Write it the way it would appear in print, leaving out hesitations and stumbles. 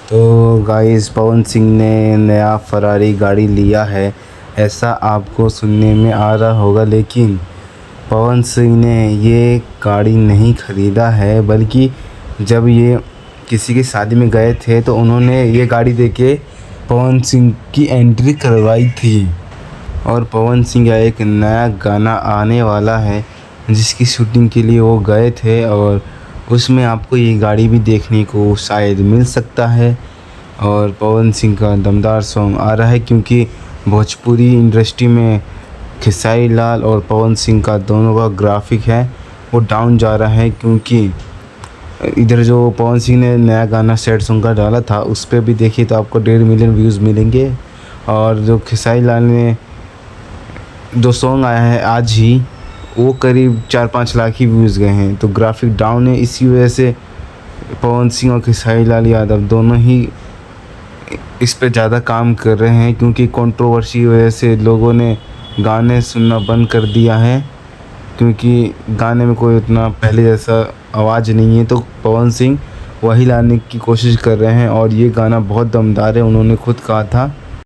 तो गाइस पवन सिंह ने नया फरारी गाड़ी लिया है, ऐसा आपको सुनने में आ रहा होगा। लेकिन पवन सिंह ने ये गाड़ी नहीं ख़रीदा है, बल्कि जब ये किसी की शादी में गए थे तो उन्होंने ये गाड़ी देके पवन सिंह की एंट्री करवाई थी। और पवन सिंह का एक नया गाना आने वाला है जिसकी शूटिंग के लिए वो गए थे, और उसमें आपको ये गाड़ी भी देखने को शायद मिल सकता है। और पवन सिंह का दमदार सॉन्ग आ रहा है, क्योंकि भोजपुरी इंडस्ट्री में खेसारी लाल और पवन सिंह का दोनों का ग्राफिक है वो डाउन जा रहा है। क्योंकि इधर जो पवन सिंह ने नया गाना सैड सॉन्ग का डाला था उस पर भी देखिए तो आपको 1.5 मिलियन व्यूज़ मिलेंगे, और जो खेसारी लाल ने जो सॉन्ग आया है आज ही वो करीब 4-5 लाख ही व्यूज़ गए हैं। तो ग्राफिक डाउन है, इसी वजह से पवन सिंह और खेसारी लाल यादव दोनों ही इस पे ज़्यादा काम कर रहे हैं, क्योंकि कंट्रोवर्सी की वजह से लोगों ने गाने सुनना बंद कर दिया है, क्योंकि गाने में कोई उतना पहले जैसा आवाज़ नहीं है। तो पवन सिंह वही लाने की कोशिश कर रहे हैं, और ये गाना बहुत दमदार है, उन्होंने खुद कहा था।